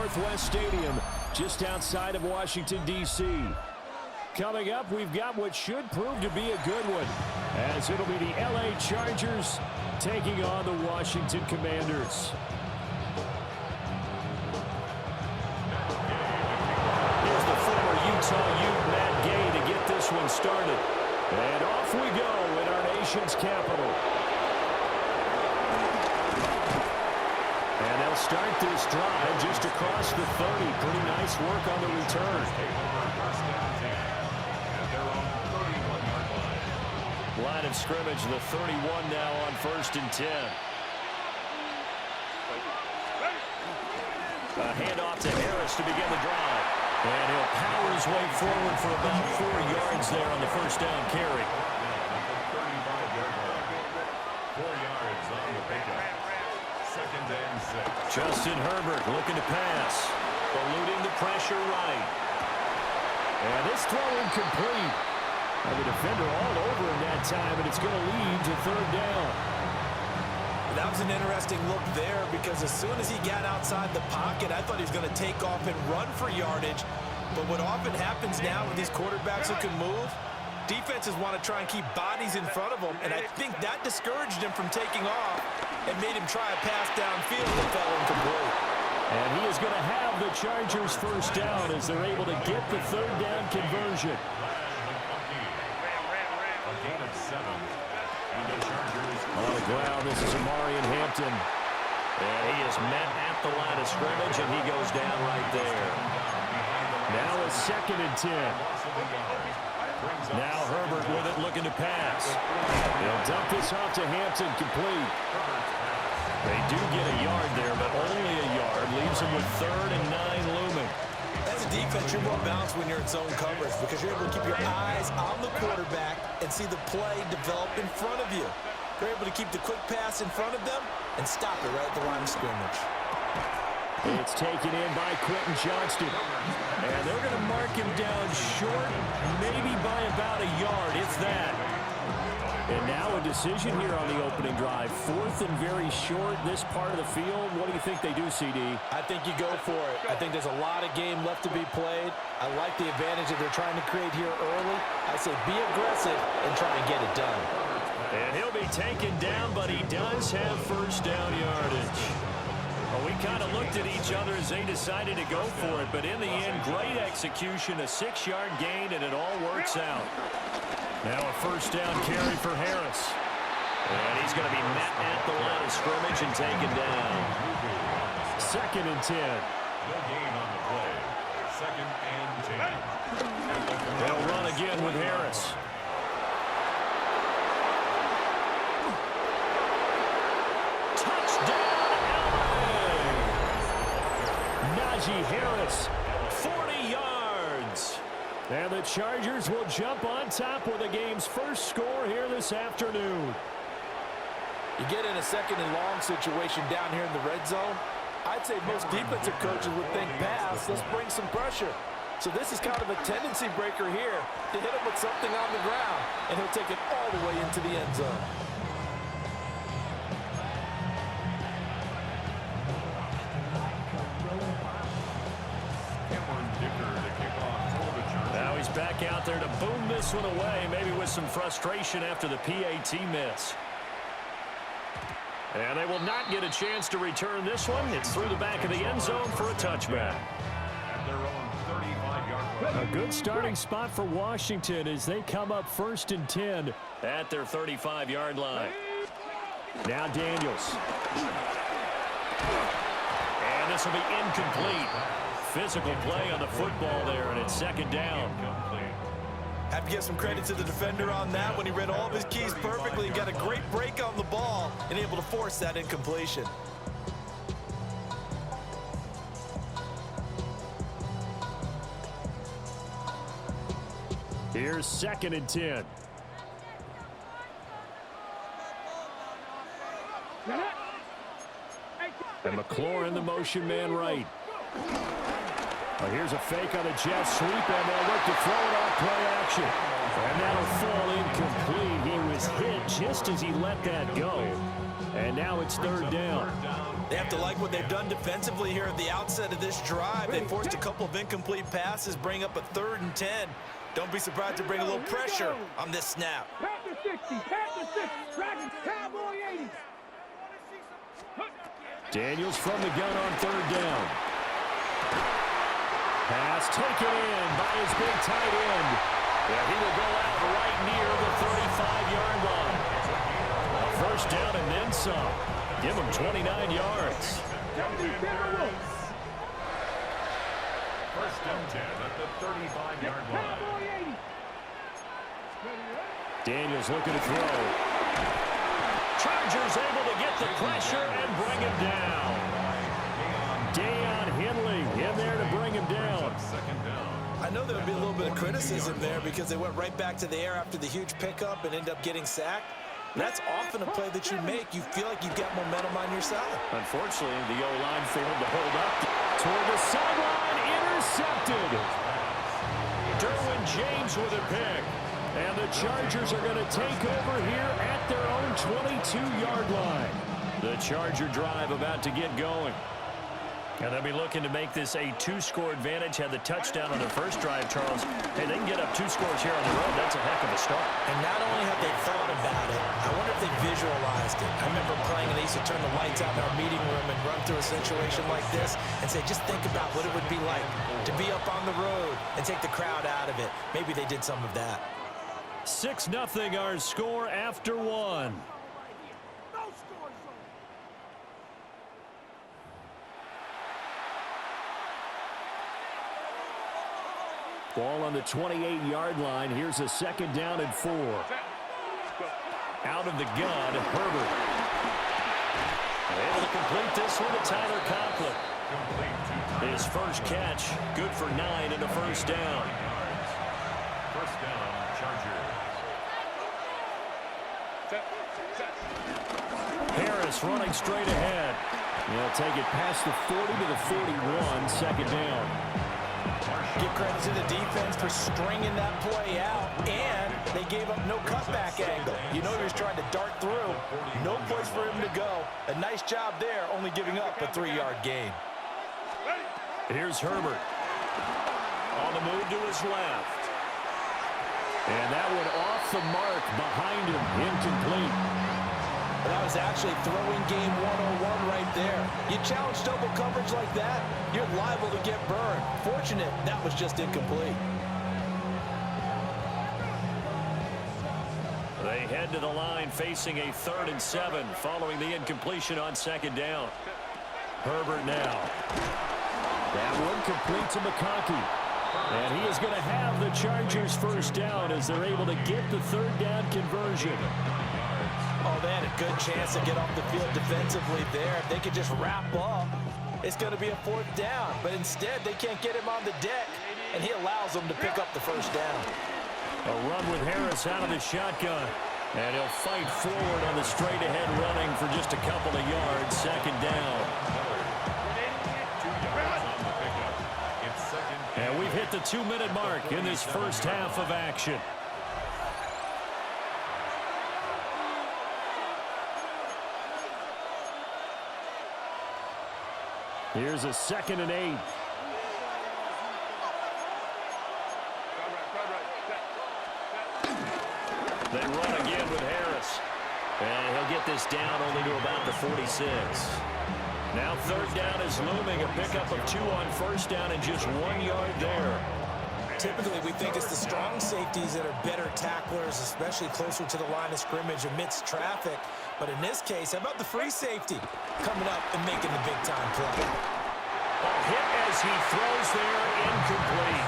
Northwest Stadium, just outside of Washington, D.C. Coming up, we've got what should prove to be a good one, as it'll be the L.A. Chargers taking on the Washington Commanders. Here's the former Utah Ute, Matt Gay, to get this one started. And off we go in our nation's capital. And they'll start this drive just across the 30. Pretty nice work on the return. Line of scrimmage, the 31 now on 1st and 10. A handoff to Harris to begin the drive. And he'll power his way forward for about 4 yards there on the first down carry. 4 yards on the pickup. 2nd and 6. Justin Herbert looking to pass. Eluding the pressure right. And this throw incomplete. And the defender all over him that time, and it's going to lead to 3rd down. That was an interesting look there because as soon as he got outside the pocket, I thought he was going to take off and run for yardage. But what often happens now with these quarterbacks who can move, defenses want to try and keep bodies in front of them, and I think that discouraged him from taking off and made him try a pass downfield that fell incomplete. And he is going to have the Chargers first down as they're able to get the 3rd down conversion. On the ground, this is Amarian Hampton. And he is met at the line of scrimmage, and he goes down right there. Now a 2nd and 10. Now Herbert with it, looking to pass. They'll dump this off to Hampton, complete. They do get a yard there, but only a yard. Leaves them with 3rd and 9 looming. As a defense, you're more balanced when you're in zone coverage because you're able to keep your eyes on the quarterback and see the play develop in front of you. You're able to keep the quick pass in front of them and stop it right at the line of scrimmage. It's taken in by Quentin Johnston. And they're going to mark him down short, maybe by about a yard, if that. And now a decision here on the opening drive. 4th and very short, this part of the field. What do you think they do, CD? I think you go for it. I think there's a lot of game left to be played. I like the advantage that they're trying to create here early. I say be aggressive and try and get it done. And he'll be taken down, but he does have first down yardage. Well, we kind of looked at each other as they decided to go for it, but in the end, great execution, a 6-yard gain, and it all works out. Now a first down carry for Harris. And he's going to be met at the line of scrimmage and taken down. 2nd and 10. No gain on the play. 2nd and 10. They'll run again with Harris. Najee Harris, 40 yards. And the Chargers will jump on top with the game's first score here this afternoon. You get in a 2nd and long situation down here in the red zone, I'd say most defensive coaches would think pass, let's bring some pressure. So this is kind of a tendency breaker here to hit him with something on the ground, and he'll take it all the way into the end zone. Now he's back out there to boom this one away, maybe with some frustration after the PAT miss. And they will not get a chance to return this one. It's through the back of the end zone for a touchback. A good starting spot for Washington as they come up 1st and 10 at their 35-yard line. Now Daniels. And this will be incomplete. Physical play on the football there, and it's 2nd down. Have to give some credit to the defender on that when he read all of his keys perfectly and got a great break on the ball and able to force that incompletion. Here's 2nd and 10. And McLaurin, the motion man right. Well, here's a fake on a jet sweep, and they'll look to throw it off play action. And that'll fall incomplete. He was hit just as he let that go. And now it's 3rd down. They have to like what they've done defensively here at the outset of this drive. They forced a couple of incomplete passes, bring up a 3rd and 10. Don't be surprised to bring a little pressure on this snap. Panther 60, Panther 60, Dragons, Cowboy 80. Daniels from the gun on 3rd down. Pass taken in by his big tight end. Yeah, he will go out right near the 35-yard line. A 1st down and then some. Give him 29 yards. 1st and 10 at the 35-yard line. Daniels looking to throw. Chargers able to get the pressure and bring him down. Deion Henley in there to bring him down. 2nd down. I know there would be a little bit of criticism there because they went right back to the air after the huge pickup and ended up getting sacked. That's often a play that you make. You feel like you've got momentum on your side. Unfortunately, the O-line failed to hold up. Toward the sideline, intercepted. Derwin James with a pick. And the Chargers are going to take over here at their own 22-yard line. The Charger drive about to get going. And they'll be looking to make this a 2-score advantage. Had the touchdown on their first drive, Charles. Hey, they can get up 2 scores here on the road. That's a heck of a start. And not only have they thought about it, I wonder if they visualized it. I remember playing and they used to turn the lights out in our meeting room and run through a situation like this and say, just think about what it would be like to be up on the road and take the crowd out of it. Maybe they did some of that. 6-0 our score after 1. Ball on the 28-yard line. Here's a 2nd down and 4. Out of the gun, Herbert. Able to complete this one to Tyler Conklin. His first catch, good for 9 and a 1st down. 1st down, Chargers. Harris running straight ahead. He'll take it past the 40 to the 41, 2nd down. Give credit to the defense for stringing that play out, and they gave up no cutback angle. You know he was trying to dart through. No place for him to go. A nice job there, only giving up a 3-yard gain. Here's Herbert. On the move to his left. And that one off the mark behind him. Incomplete. That was actually throwing game 101 right there. You challenge double coverage like that, you're liable to get burned. Fortunate, that was just incomplete. They head to the line facing a 3rd and 7 following the incompletion on 2nd down. Herbert now. That one complete to McConkey. And he is going to have the Chargers 1st down as they're able to get the 3rd down conversion. Oh, they had a good chance to get off the field defensively there. If they could just wrap up, it's going to be a 4th down. But instead, they can't get him on the deck, and he allows them to pick up the 1st down. A run with Harris out of the shotgun. And he'll fight forward on the straight-ahead running for just a couple of yards. 2nd down. And we've hit the 2-minute mark in this first half of action. Here's a 2nd and 8. They run again with Harris. And he'll get this down only to about the 46. Now 3rd down is looming. A pickup of 2 on 1st down and just 1 yard there. Typically, we think it's the strong safeties that are better tacklers, especially closer to the line of scrimmage amidst traffic. But in this case, how about the free safety coming up and making the big-time play? A hit as he throws there, incomplete.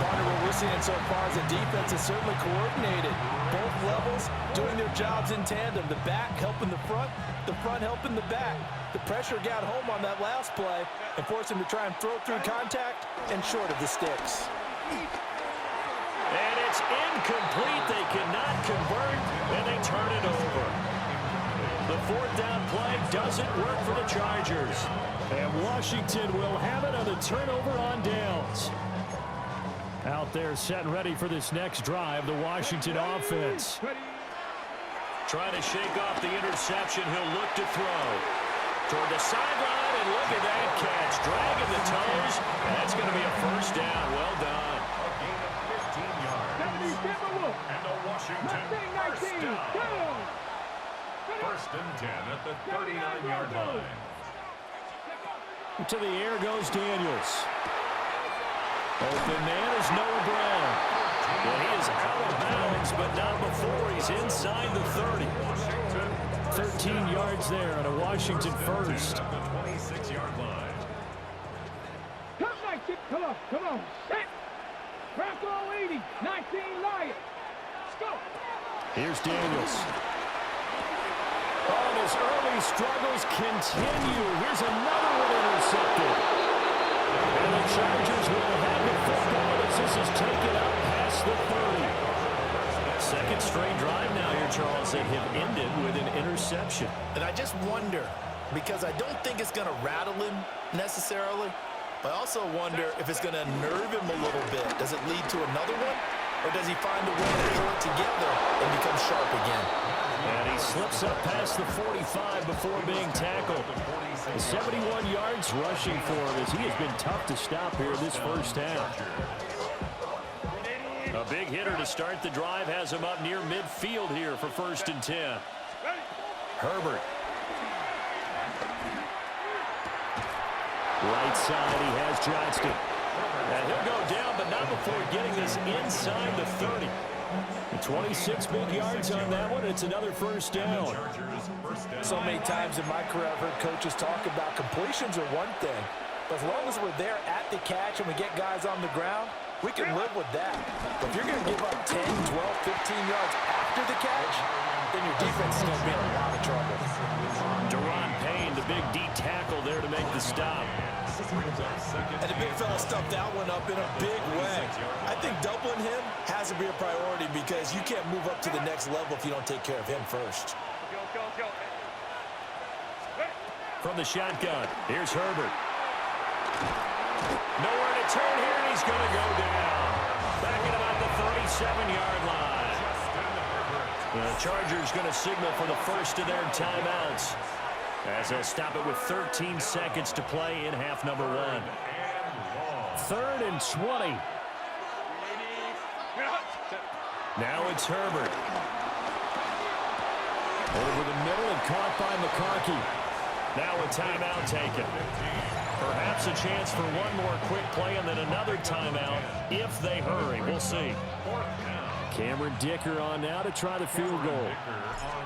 Part of what we're seeing so far is the defense is certainly coordinated. Both levels doing their jobs in tandem. The back helping the front helping the back. The pressure got home on that last play and forced him to try and throw through contact and short of the sticks. And it's incomplete. They cannot convert, and they turn it over. The 4th down play doesn't work for the Chargers. And Washington will have it on the turnover on downs. Out there set and ready for this next drive, the Washington offense. Trying to shake off the interception. He'll look to throw. Toward the sideline, and look at that catch. Dragging the toes. That's going to be a first down. Well done. A gain of 15 yards. And the Washington first down. First and 10 at the 39-yard line. To the air goes Daniels. Open man is Noah Brown. Well, he is out of bounds, but not before. He's inside the 30. 13 yards there on a Washington first. At the 26-yard line. Come on. Set. Crack all 80. 19 Lions. Let's go. Here's Daniels. Oh, and his early struggles continue. Here's another one intercepted. And the Chargers will have the football as this is taken up past the 30. Second straight drive now here, Charles, that have ended with an interception. And I just wonder, because I don't think it's going to rattle him necessarily, but I also wonder if it's going to nerve him a little bit. Does it lead to another one? Or does he find a way to pull it together and become sharp again? And he slips up past the 45 before being tackled. 71 yards rushing for him as he has been tough to stop here this first half. A big hitter to start the drive has him up near midfield here for first and 10. Herbert. Right side, he has Johnston. And he'll go down, but not before getting this inside the 30. 26 big yards on that one. It's another first down. So many times in my career, I've heard coaches talk about completions are one thing. But as long as we're there at the catch and we get guys on the ground, we can live with that. But if you're going to give up 10, 12, 15 yards after the catch, then your defense is going to be in a lot of trouble. Deron Payne, the big D tackle there to make the stop. And the big fella stuffed that one up in a big way. I think doubling him has to be a priority because you can't move up to the next level if you don't take care of him first. From the shotgun, here's Herbert. Nowhere to turn here, and he's going to go down. Back at about the 37-yard line. The Chargers going to signal for the first of their timeouts, as they'll stop it with 13 seconds to play in half number one. 3rd and 20. Now it's Herbert. Over the middle and caught by McCarkey. Now a timeout taken. Perhaps a chance for one more quick play and then another timeout if they hurry. We'll see. Cameron Dicker on now to try the field goal.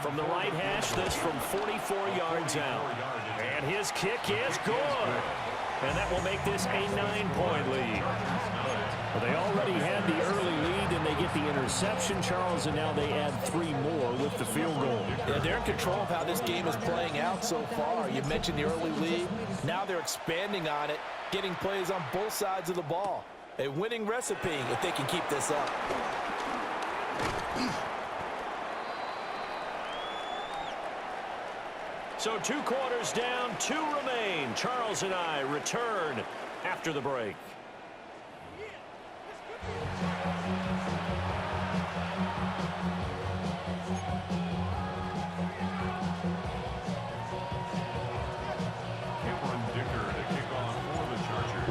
From the right hash, this from 44 yards out. And his kick is good. And that will make this a 9-point lead. Well, they already had the early lead, and they get the interception, Charles, and now they add 3 more with the field goal. Yeah, they're in control of how this game is playing out so far. You mentioned the early lead. Now they're expanding on it, getting plays on both sides of the ball. A winning recipe if they can keep this up. So 2 quarters down, 2 remain. Charles and I return after the break.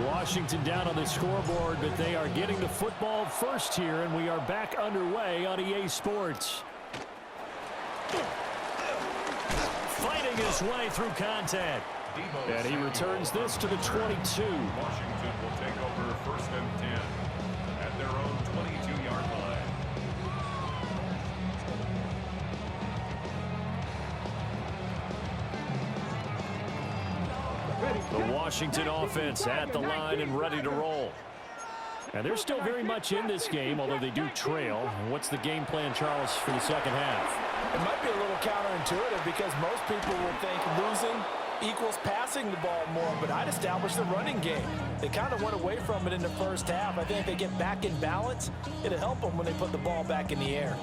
Washington down on the scoreboard, but they are getting the football first here, and we are back underway on EA Sports. Fighting his way through contact. And he returns this to the 22. Washington will take over 1st and 10 at their own 22-yard line. The Washington offense at the line and ready to roll. And they're still very much in this game, although they do trail. What's the game plan, Charles, for the second half? It might be a little counterintuitive because most people would think losing equals passing the ball more, but I'd establish the running game. They kind of went away from it in the first half. I think if they get back in balance, it'll help them when they put the ball back in the air.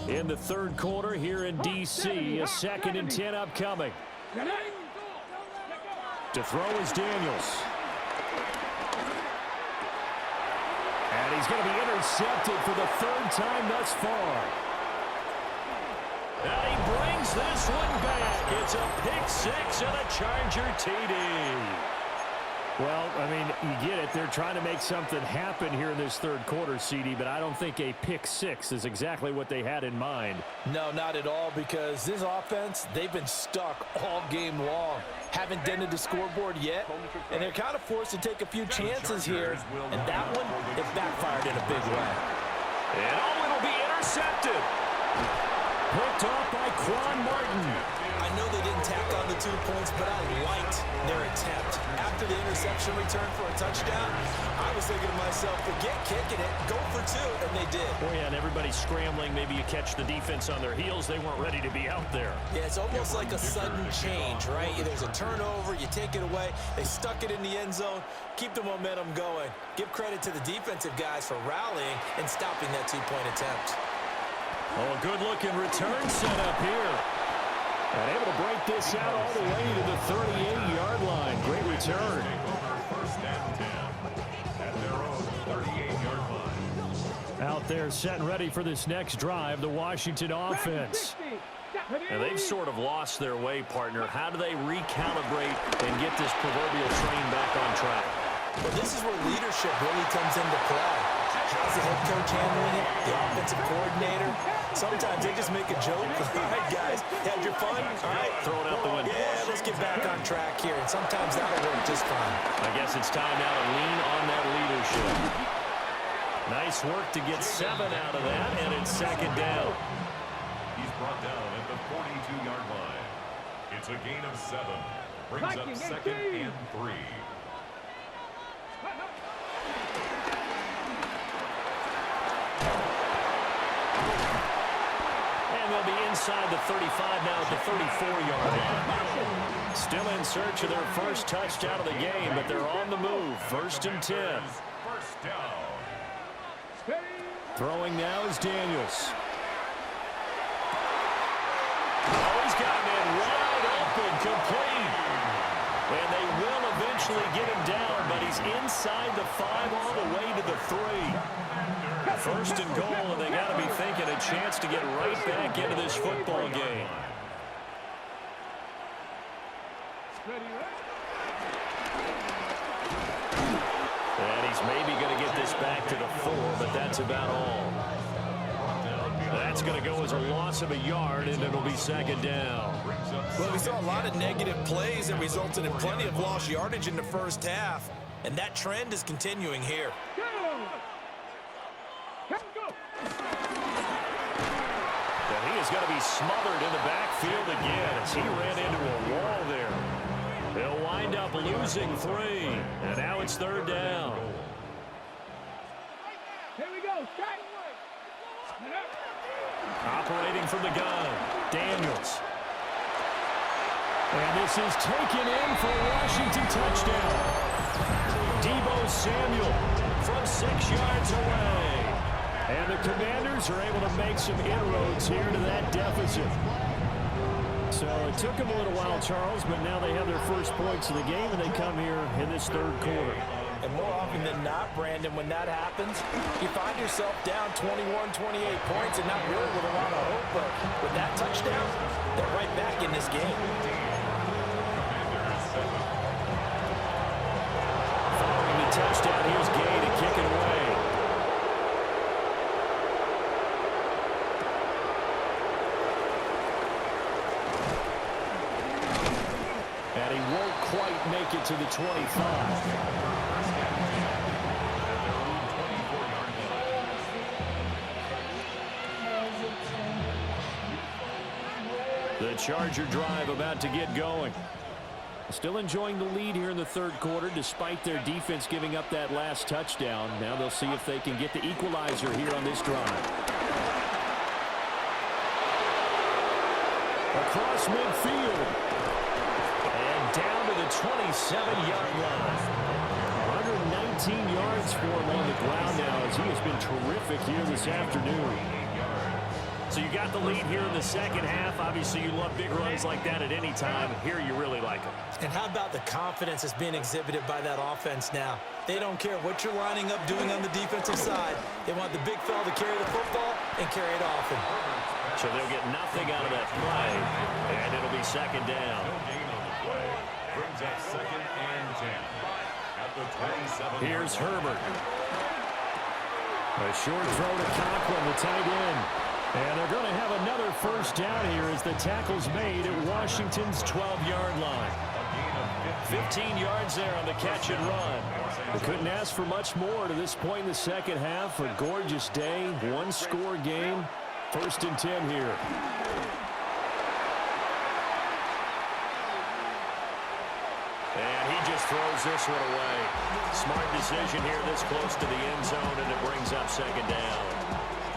In the 3rd quarter here in D.C., a 2nd and 10 upcoming. To throw is Daniels. And he's going to be intercepted for the 3rd time thus far. And he brings this one back. It's a pick six and a Charger TD. Well, I mean, you get it. They're trying to make something happen here in this third quarter, CD, but I don't think a pick six is exactly what they had in mind. No, not at all, because this offense, they've been stuck all game long. Haven't dented the scoreboard yet, and they're kind of forced to take a few chances here, and that one, it backfired in a big way. And it'll be intercepted. Picked off by Quan Martin. I know they didn't tack on the 2 points, but I liked their attempt. After the interception return for a touchdown, I was thinking to myself, forget kicking it, go for 2, and they did. Oh, yeah, and everybody's scrambling. Maybe you catch the defense on their heels. They weren't ready to be out there. Yeah, it's almost like a sudden change, right? There's a turnover, you take it away, they stuck it in the end zone, keep the momentum going. Give credit to the defensive guys for rallying and stopping that 2-point attempt. Oh, a good-looking return set up here. And able to break this out all the way to the 38-yard line. Great return. First and 10 at their own 38-yard line. Out there set and ready for this next drive, the Washington offense. And they've sort of lost their way, partner. How do they recalibrate and get this proverbial train back on track? Well, this is where leadership really comes into play. How's the head coach handling it? The offensive coordinator? Sometimes they just make a joke. All right, guys, had your fun? All right. Throw it out the window. Yeah, let's get back on track here. And sometimes that'll work just fine. I guess it's time now to lean on that leadership. Nice work to get 7 out of that, and it's second down. He's brought down at the 42-yard line. It's a gain of 7. Brings up second and 3. And they'll be inside the 35 now at the 34-yard line. Still in search of their first touchdown of the game, but they're on the move. First and 10. First down. Throwing now is Daniels. Oh, he's got it wide open, complete. And they will eventually get him down, but he's inside the 5 all the way to the 3. First and goal, and they got to be thinking a chance to get right back into this football game. And he's maybe going to get this back to the 4, but that's about all. That's going to go as a loss of a yard, and it'll be second down. Well, we saw a lot of negative plays that resulted in plenty of lost yardage in the first half, and that trend is continuing here. Well, he is going to be smothered in the backfield again as he ran into a wall there. They'll wind up losing 3, and now it's third down. Here we go. Operating from the gun, Daniels. And this is taken in for a Washington touchdown. Deebo Samuel from 6 yards away. And the Commanders are able to make some inroads here to that deficit. So it took them a little while, Charles, but now they have their first points of the game, and they come here in this third quarter. And more often than not, Brandon, when that happens, you find yourself down 21, 28 points and not really with a lot of hope. But with that touchdown, they're right back in this game. Following the touchdown, here's Gay to kick it away. And he won't quite make it to the 25. The Charger drive about to get going. Still enjoying the lead here in the third quarter despite their defense giving up that last touchdown. Now they'll see if they can get the equalizer here on this drive. Across midfield. And down to the 27-yard line. 119 yards for him on the ground now as he has been terrific here this afternoon. So you got the lead here in the second half. Obviously, you love big runs like that at any time. Here, you really like them. And how about the confidence that's being exhibited by that offense now? They don't care what you're lining up doing on the defensive side. They want the big fella to carry the football and carry it often. So they'll get nothing out of that play, and it'll be second down. No gain on the play. Brings up second and 10 at the 27. Here's Herbert. A short throw to Conklin, the tight end. And they're going to have another first down here as the tackle's made at Washington's 12-yard line. 15 yards there on the catch and run. They couldn't ask for much more to this point in the second half. A gorgeous day, one-score game. First and 10 here. And he just throws this one away. Smart decision here this close to the end zone, and it brings up second down.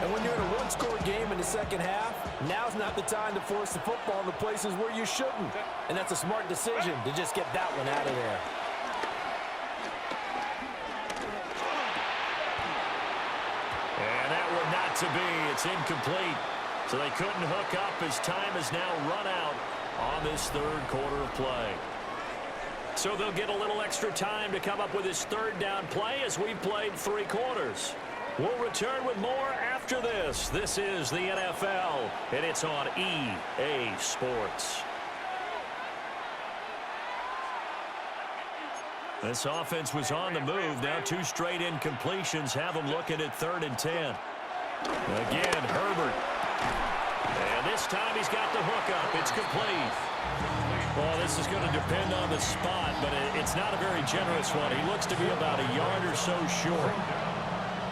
And when you're in a one-score game in the second half, now's not the time to force the football in the places where you shouldn't. And that's a smart decision to just get that one out of there. And that one not to be. It's incomplete. So they couldn't hook up as time has now run out on this third quarter of play. So they'll get a little extra time to come up with his third down play as we've played 3 quarters. We'll return with more after this. This is the NFL, and it's on EA Sports. This offense was on the move. Now 2 straight incompletions have them looking at 3rd and 10. Again, Herbert. And this time he's got the hook up. It's complete. Well, this is going to depend on the spot, but it's not a very generous one. He looks to be about a yard or so short.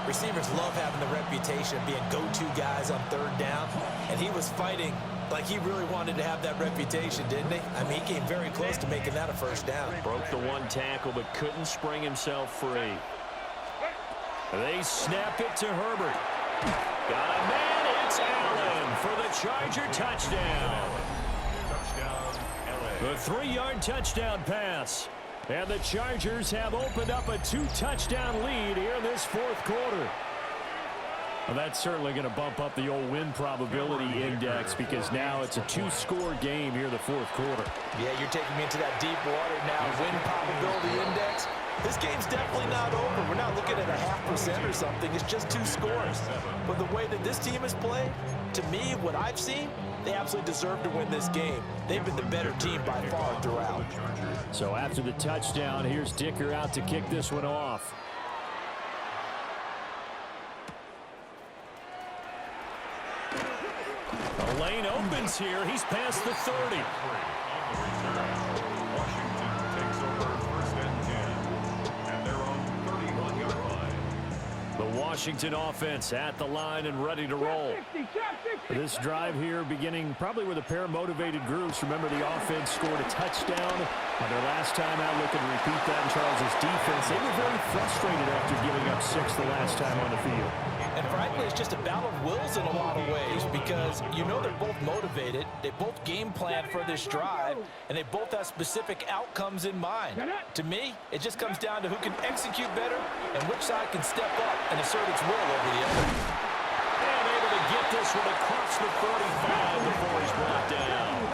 Receivers love having the reputation of being go-to guys on 3rd down, and he was fighting like he really wanted to have that reputation, didn't he? I mean, he came very close to making that a first down. Broke the 1 tackle, but couldn't spring himself free. They snap it to Herbert. Got a man, it's Allen for the Charger touchdown. The 3-yard touchdown pass. And the Chargers have opened up a 2-touchdown lead here in this 4th quarter. Well, that's certainly going to bump up the old win probability index because now it's a 2-score game here in the 4th quarter. Yeah, you're taking me into that deep water now. Win probability index. This game's definitely not over. We're not looking at a 0.5% or something. It's just 2 scores. But the way that this team has played, to me, what I've seen, they absolutely deserve to win this game. They've been the better team by far throughout. So after the touchdown, here's Dicker out to kick this one off. The lane opens here. He's past the 30. Washington takes over 1st and 10 at their own 31-yard line. The Washington offense at the line and ready to roll. This drive here beginning probably with a pair of motivated groups. Remember, the offense scored a touchdown on their last time out. Looking to repeat that in Charles' defense. They were very frustrated after giving up 6 the last time on the field. And frankly, it's just a battle of wills in a lot of ways because you know they're both motivated. They both game plan for this drive, and they both have specific outcomes in mind. To me, it just comes down to who can execute better and which side can step up and assert its will over the other. And able to get this one across the 45 before he's brought down.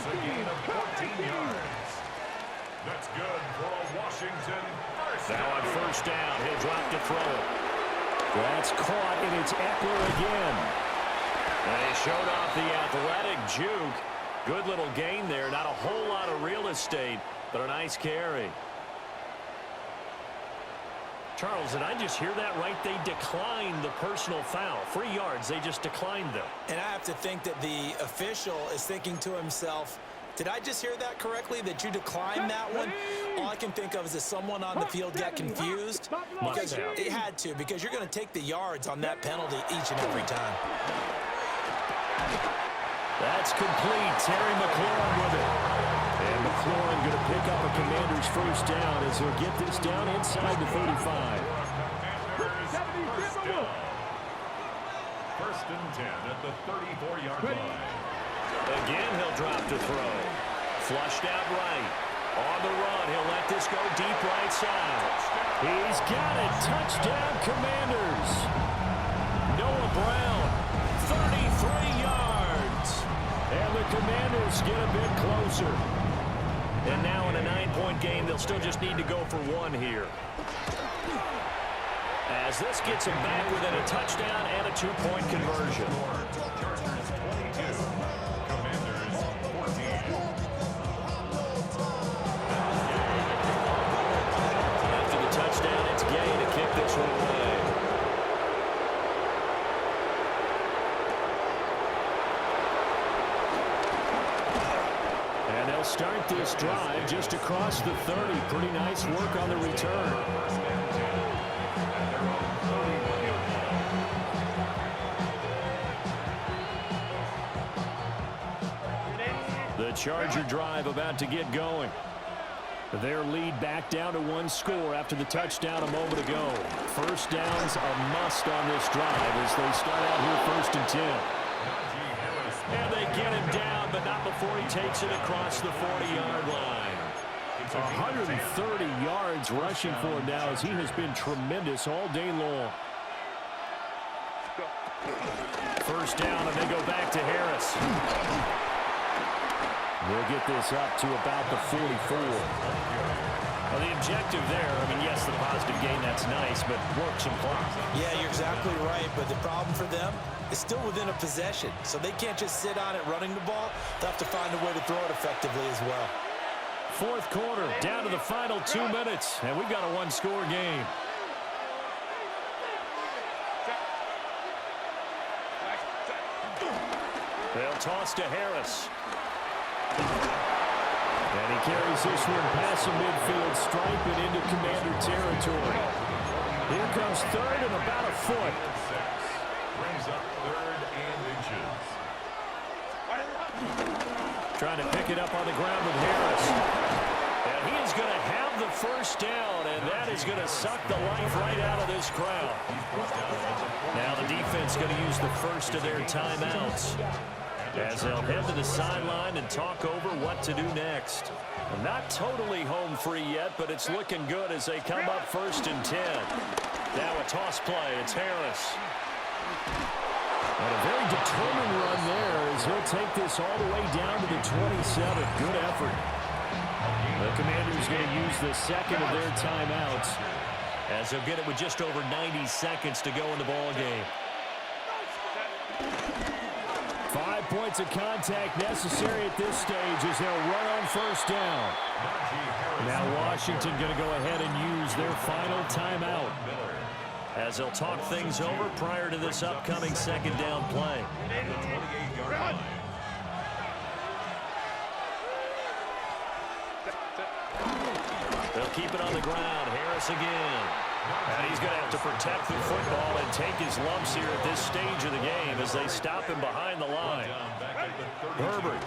It's a gain of 14 yards. That's good for a Washington first down. Now on first down, he'll drop to throw it. That's caught, and it's Eckler again. They showed off the athletic juke. Good little gain there. Not a whole lot of real estate, but a nice carry. Charles, did I just hear that right? They declined the personal foul. 3 yards, they just declined them. And I have to think that the official is thinking to himself, did I just hear that correctly, that you declined that one? All I can think of is that someone on the field got confused. Because it had to, because you're going to take the yards on that penalty each and every time. That's complete. Terry McLaurin with it. And McLaurin going to pick up a Commander's first down as he'll get this down inside the 35. First and 10 at the 34-yard line. Again, he'll drop to throw. Flushed out right. On the run, he'll let this go deep right side. He's got it. Touchdown, Commanders. Noah Brown, 33 yards. And the Commanders get a bit closer. And now in a 9-point game, they'll still just need to go for 1 here. As this gets them back within a touchdown and a 2-point conversion. start this drive just across the 30. Pretty nice work on the return. The Charger drive about to get going. Their lead back down to 1 score after the touchdown a moment ago. First down's a must on this drive as they start out here 1st and 10. And they get him down, but not before he takes it across the 40-yard line. 130 yards rushing for him now as he has been tremendous all day long. First down, and they go back to Harris. We'll get this up to about the 44. Well, the objective there, I mean, yes, the positive gain, that's nice, but work some clock. Yeah, you're exactly right, but the problem for them is still within a possession, so they can't just sit on it running the ball. They'll have to find a way to throw it effectively as well. 4th quarter, down to the final 2 minutes, and we've got a 1-score game. They'll toss to Harris. And he carries this one past the midfield stripe and into Commander territory. Here comes 3rd and about a foot. Brings up 3rd and inches. Trying to pick it up on the ground with Harris. And he is going to have the first down, and that is going to suck the life right out of this crowd. Now the defense going to use the first of their timeouts, as they'll head to the sideline and talk over what to do next. Not totally home free yet, but it's looking good as they come up 1st and 10. Now a toss play. It's Harris. And a very determined run there as he'll take this all the way down to the 27. Good effort. The Commanders going to use the second of their timeouts, as they'll get it with just over 90 seconds to go in the ball game. 5 points of contact necessary at this stage as they'll run on 1st down. Now Washington going to go ahead and use their final timeout, as they'll talk things over prior to this upcoming 2nd down play. They'll keep it on the ground. Harris again. And he's going to have to protect the football and take his lumps here at this stage of the game as they stop him behind the line. Herbert.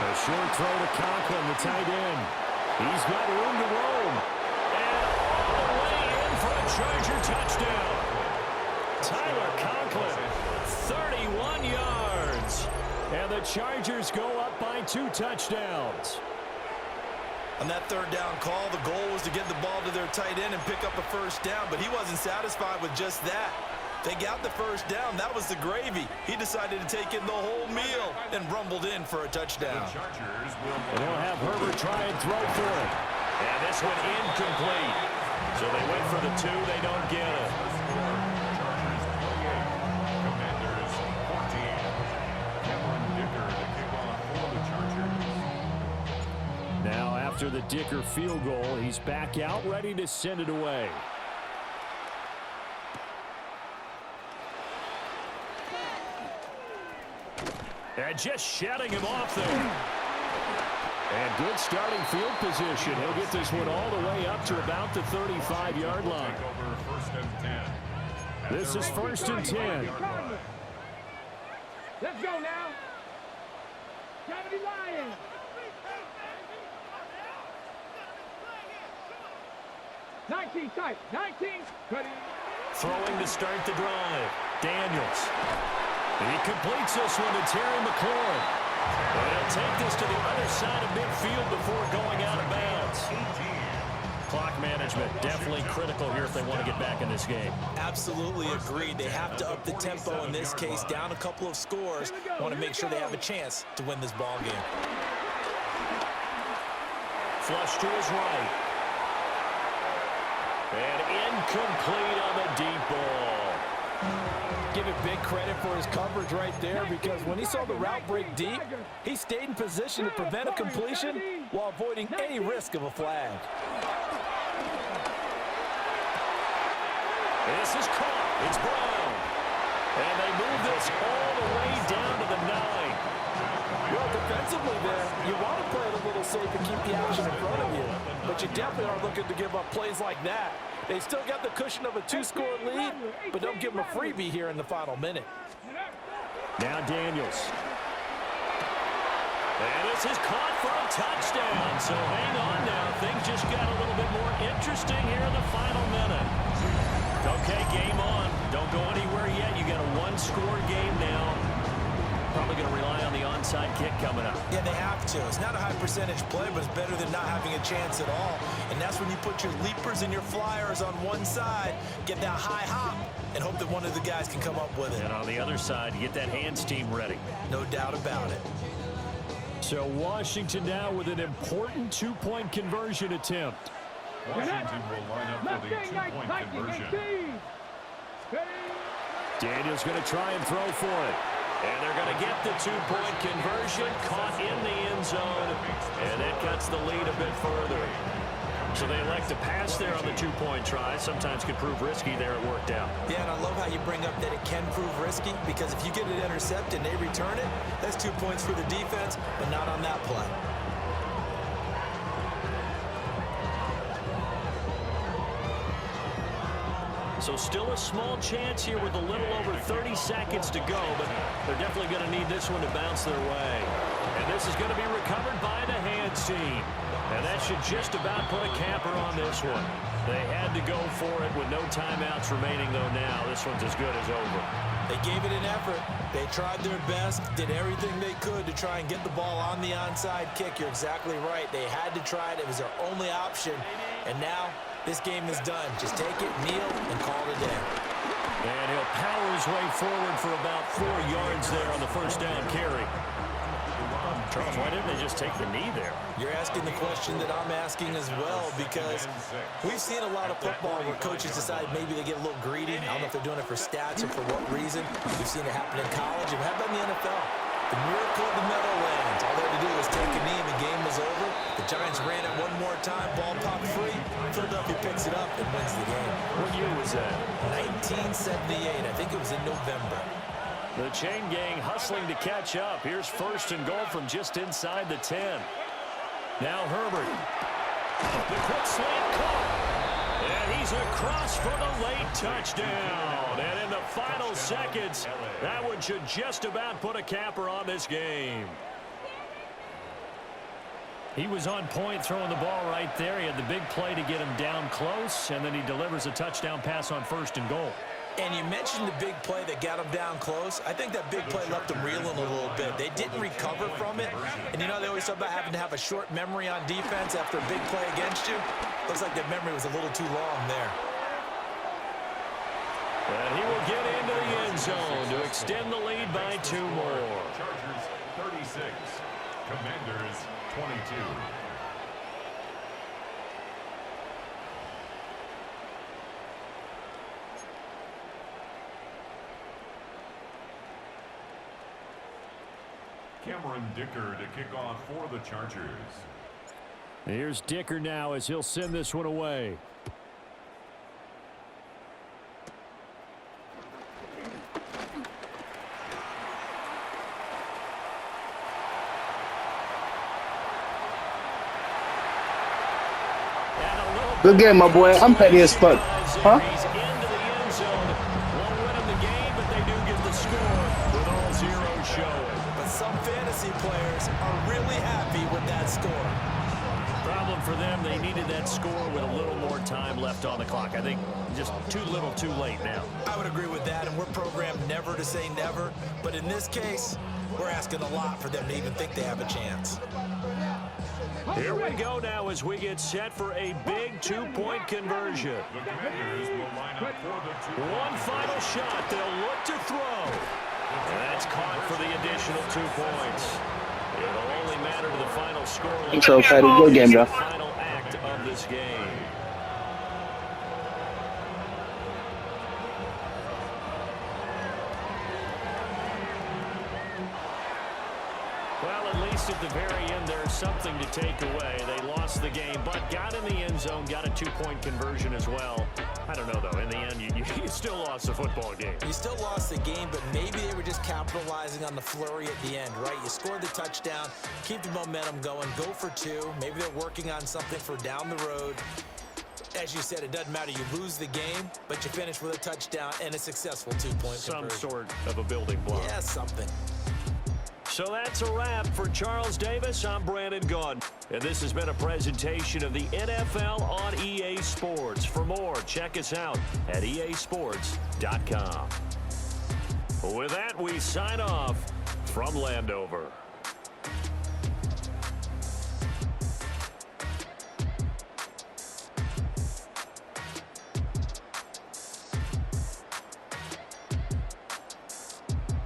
A short throw to Conklin, the tight end. He's got room to roam. And all the way in for a Charger touchdown. Tyler Conklin, 31 yards. And the Chargers go up by 2 touchdowns. On that 3rd down call, the goal was to get the ball to their tight end and pick up a 1st down, but he wasn't satisfied with just that. They got the 1st down. That was the gravy. He decided to take in the whole meal and rumbled in for a touchdown. And they'll have Herbert try and throw for it. And this one incomplete. So they went for the 2. They don't get it. Commanders 14. Cameron Dicker to kick off for the Chargers. Now after the Dicker field goal, he's back out ready to send it away. And just shutting him off there. And good starting field position. He'll get this one all the way up to about the 35-yard line. This is 1st and 10. Let's go now. 70 Lions. Tight. 19. Ready. Throwing to start the drive. Daniels. He completes this one to Terry McLaurin. And he'll take this to the other side of midfield before going out of bounds. Clock management definitely critical here if they want to get back in this game. Absolutely agreed. They have to up the tempo in this case, down a couple of scores. Want to make sure they have a chance to win this ball game. Flush to his right. And incomplete on the deep ball. Give it big credit for his coverage right there, because when he saw the route break deep, he stayed in position to prevent a completion while avoiding any risk of a flag. This is caught. It's Brown. And they move this all the way down to the 9. Well, defensively there, you want to play it a little safe and keep the action in front of you. But you definitely aren't looking to give up plays like that. They still got the cushion of a 2-score lead, but don't give them a freebie here in the final minute. Now Daniels. And this is caught for a touchdown. So hang on now. Things just got a little bit more interesting here in the final minute. Okay, game on. Don't go anywhere yet. You got a one-score game now. Probably going to rely on the onside kick coming up. Yeah, they have to. It's not a high-percentage play, but it's better than not having a chance at all. And that's when you put your leapers and your flyers on one side, get that high hop, and hope that one of the guys can come up with it. And on the other side, get that hands team ready. No doubt about it. So Washington now with an important two-point conversion attempt. Washington will line up for the two-point conversion. Daniels going to try and throw for it. And they're going to get the two-point conversion, caught in the end zone, and that cuts the lead a bit further. So they elect to pass there on the two-point try. Sometimes could prove risky there. It worked out. Yeah, and I love how you bring up that it can prove risky, because if you get it intercepted and they return it, that's 2 points for the defense, but not on that play. So still a small chance here with a little over 30 seconds to go, but they're definitely going to need this one to bounce their way. And this is going to be recovered by the hands team. And that should just about put a capper on this one. They had to go for it with no timeouts remaining, though. Now this one's as good as over. They gave it an effort. They tried their best, did everything they could to try and get the ball on the onside kick. You're exactly right. They had to try it. It was their only option. And now this game is done. Just take it, kneel, and call it a day. And he'll power his way forward for about 4 yards there on the first down carry. Charles, why didn't they just take the knee there? You're asking the question that I'm asking as well, because we've seen a lot of football where coaches decide maybe they get a little greedy. I don't know if they're doing it for stats or for what reason. We've seen it happen in college. And how about in the NFL? The miracle of the Meadowlands. All they had to do was take a knee and the game was over. The Giants ran it one more time. Ball popped free. Philadelphia picks it up and wins the game. What year was that? 1978. I think it was in November. The chain gang hustling to catch up. Here's first and goal from just inside the 10. Now Herbert. The quick slant caught. And he's across for the late touchdown. And in the final seconds, that one should just about put a capper on this game. He was on point throwing the ball right there. He had the big play to get him down close, and then he delivers a touchdown pass on first and goal. And you mentioned the big play that got him down close. I think that big play left him reeling a little bit. They didn't recover from it. And you know, they always talk about having to have a short memory on defense after a big play against you. Looks like that memory was a little too long there. And he will get into the end zone to extend the lead by 2 more. Chargers 36, Commanders 22. Cameron Dicker to kick off for the Chargers. Here's Dicker now as he'll send this one away. Good game, my boy. I'm petty as fuck. Huh? He's into the end zone. Won't win him the game, but they do get the score with all zeros showing. But some fantasy players are really happy with that score. Problem for them, they needed that score with a little more time left on the clock. I think just too little too late now. I would agree with that, and we're programmed never to say never. But in this case, we're asking a lot for them to even think they have a chance. Here we go now as we get set for a big two-point conversion. The Commanders will line up for the 2 One final shot. They'll look to throw. And that's caught for the additional 2 points. It'll only matter to the final score. Intro, Patty. Good game, bro. Final act of this game. Well, at least at the very end, there's something to take away. They lost the game, but got in the end zone, got a 2-point conversion as well. I don't know, though. In the end, you still lost the football game. You still lost the game, but maybe they were just capitalizing on the flurry at the end, right? You scored the touchdown, keep the momentum going, go for two. Maybe they're working on something for down the road. As you said, it doesn't matter. You lose the game, but you finish with a touchdown and a successful two-point Some conversion. sort of a building block. Yeah, something. So that's a wrap for Charles Davis. I'm Brandon Gaudin. And this has been a presentation of the NFL on EA Sports. For more, check us out at easports.com. With that, we sign off from Landover.